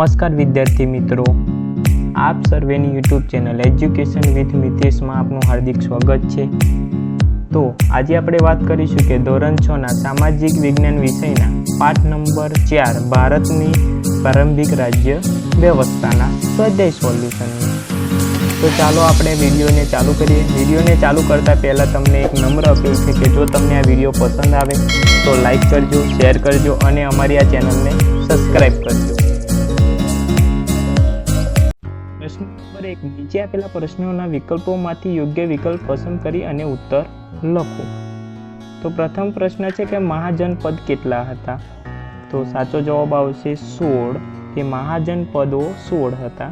नमस्कार विद्यार्थी मित्रों, आप सर्वेनी YouTube channel education with Mitesh में आपનું हार्दिक स्वागत है। तो आज આપણે વાત કરીશું કે ધોરણ 6 ના સામાજિક વિજ્ઞાન વિષયના પાઠ નંબર 4 ભારતની પ્રારંભિક રાજ્ય વ્યવસ્થાના સ્વાધ્યાય સોલ્યુશન। તો ચાલો આપણે વિડિયોને ચાલુ કરીએ। વિડિયોને ચાલુ કરતા પહેલા તમને એક નમ્ર અપીલ છે કે જો તમને આ વિડિયો પસંદ આવે તો લાઈક કરજો, શેર કરજો અને અમારી આ ચેનલને સબસ્ક્રાઇબ કરજો। प्रश्न नंबर 1, नीचे आपेला प्रश्नों विकल्पोमांथी योग्य विकल्प पसंद करी अने उत्तर लखो। तो प्रथम प्रश्न है कि महाजनपद केटला हता? तो साचो जवाब आवशे 16 के महाजनपदों 16 हता।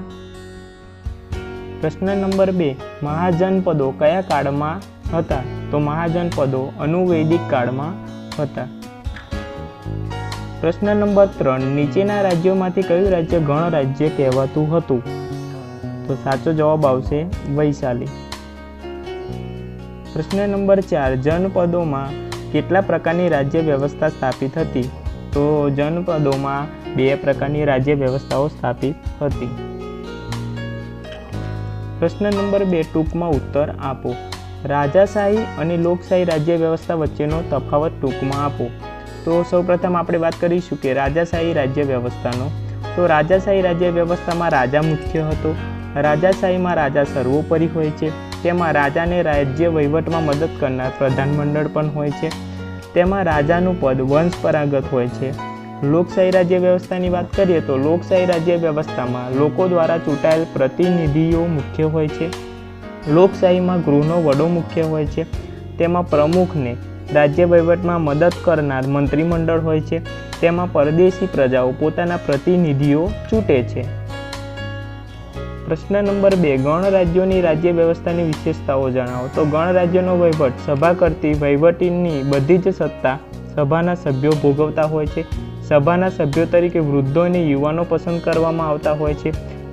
प्रश्न नंबर 2, महाजनपदों कया काळमां हता? तो महाजनपदों अनुवैदिक काळमां हता। प्रश्न नंबर 3, नीचेना राज्योमांथी कयुं राज्य गणराज्य कहेवातुं हतुं? तो साचो जवाब आवशे वैशाली। प्रश्न नंबर 4, जनपदों में केटला प्रकारनी राज्य व्यवस्था स्थापित हती? तो जनपदों में 2 प्रकारनी राज्य व्यवस्थाओं स्थापित हती। प्रश्न नंबर 2, टूंक में उत्तर आपो। राजाशाही अने लोकशाही राज्य व्यवस्था वच्चेनो तफावत टूंक में आपो। तो सौप्रथम आपणे वात करीशुं के राजाशाही राज्य व्यवस्थानो। तो राजाशाही राज्य व्यवस्था में राजा मुख्य हतो। राजाशाही में राजा सर्वोपरि होय छे। तेमां राजाने राज्य वहीवट में मदद करनार प्रधानमंडळ पण होय छे। तेमां राजानुं पद वंशपरागत होय छे। लोकशाही राज्य व्यवस्था की बात करिए तो लोकशाही राज्य व्यवस्था में लोको द्वारा चूंटायेल प्रतिनिधिओ मुख्य होय छे। लोकशाही में गृहनो वडो मुख्य होय छे। तेमां प्रमुखने राज्य वहीवट में मदद करनार मंत्रीमंडळ होय छे। तेमां परदेशी प्रजाओ पोताना प्रतिनिधिओ चूंटे छे। प्रश्न नंबर 2, गणराज्योनी राज्य व्यवस्थानी विशेषताओ जणावो। तो गणराज्यनो वहीवट सभा करती वहीवटीनी बधी ज सत्ता सभाना सभ्यो भोगवता होय छे। सभाना सभ्यो तरीके वृद्धो अने युवानो पसंद करवामां आवता होय छे।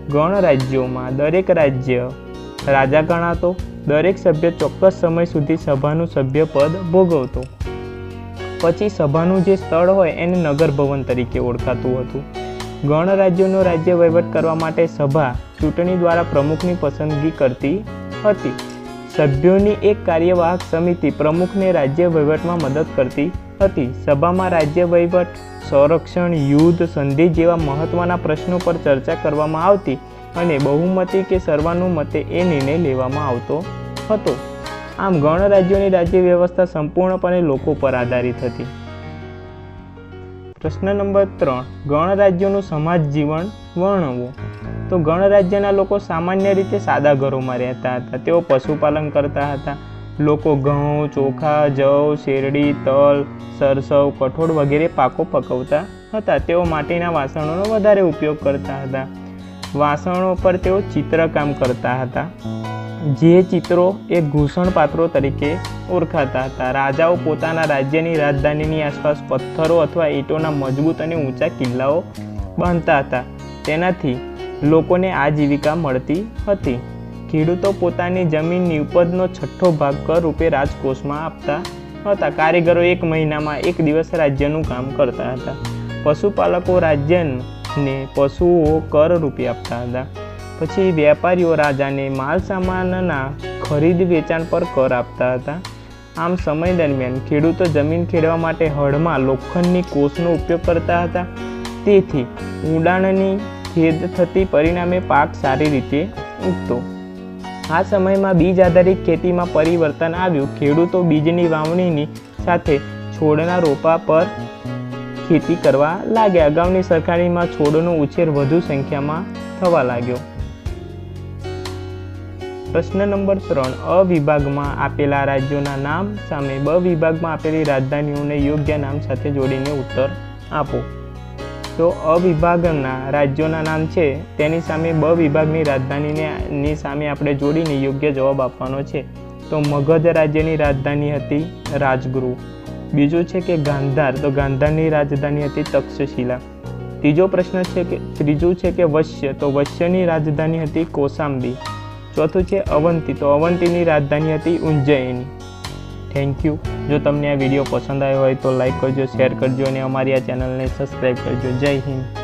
गणराज्योमां दरेक राज्य राजा गणातो। दरेक सभ्य चोक्कस समय सुधी सभानुं सभ्यपद भोगवतो। पछी सभानुं जे स्थळ होय एने नगर भवन तरीके ओळखातुं हतुं। गणराज्योनो राज्य वहीवट करवा माटे सभा चूंटणी द्वारा प्रमुखनी पसंदगी करती हती। सभ्योनी एक कार्यवाहक समिति प्रमुखने राज्य वहीवट में मदद करती हती। सभा में राज्य वहीवट, संरक्षण, युद्ध, संधि जेवा महत्वना प्रश्नों पर चर्चा करवामां आवती अने बहुमती के सर्वानुमते ए निर्णय लेवामां आवतो हतो। आम गणराज्योनी राज्य व्यवस्था संपूर्णपणे लोको पर आधारित हती। प्रश्न नंबर 3, गणराज्योनुं समाज जीवन वर्णवो। तो गणराज्यना लोको सामान्य रीते सादा घरोमां रहता हता। तेओ पशुपालन करता हता। लोको घऊं, चोखा, जव, शेरडी, तल, सरसव, कठोळ वगैरे पाको पकवता हता। तेओ माटीना वासणोनो वधारे उपयोग करता हता। वासणो पर तेओ चित्रकाम करता हता। जे चित्रों एक घूषणपात्रों तरीके ओळखाता हता। राजाओ पोताना राज्यनी राजधानीनी आसपास पत्थरों अथवा ईंटोना मजबूत अने ऊंचा किल्लाओ बांधता हता। तेनाथी लोकोने आजीविका मळती हती। खेडूतो पोतानी जमीननी उपजनो 6ठो भाग कर रूपे राजकोषमां आपता हता। कारीगरो 1 महीनामां 1 दिवस राज्यनुं काम करता हता। पशुपालको राज्यने पशुओ कर रूपे आपता हता। पछी वेपारीओ राजाने माल सामानना खरीद वेचाण पर कर आपता हता। आम समय दरमियान खेडूतो जमीन खेडवा माटे हळमां लोखंडनी कोसनो उपयोग करता हता। तेथी ઊંડાણની ખેડ થતી પરિણામે પાક સારી રીતે ઉગતો। આ સમયમાં બીજ આધારિત ખેતીમાં પરિવર્તન આવ્યું। ખેડૂતો બીજની વાવણીની સાથે છોડના રોપા પર ખેતી કરવા લાગ્યા। અગાઉની સરખામણીમાં છોડનો ઉછેર વધુ સંખ્યામાં થવા लाग्यो। प्रश्न नंबर 3, अ विभागमां आपेला राज्योना नाम सामे ब विभागमां आपेली राजधानीओने योग्य नाम साथे जोड़ीने उत्तर आपो। तो अ विभागना राज्योना नाम छे तेनी सामे ब विभागनी राजधानीनी सामे आपणे जोड़ीने योग्य जवाब आपवानो छे। तो मगध राज्यनी राजधानी हती राजगृह। बीजो छे के गांधार, तो गांधारनी राजधानी हती तक्षशिला। तीजो प्रश्न छे के त्रीजो छे के वश्य, तो वश्यनी राजधानी हती कौशाम्बी। चौथुं छे अवंती, तो अवंतीनी राजधानी हती उज्जयिनी। Thank you. जो तमने आ विडियो पसंद आयो होय तो लाइक करजो, शेर करजो और अमारी आ चेनल ने सब्सक्राइब करजो। जय हिंद।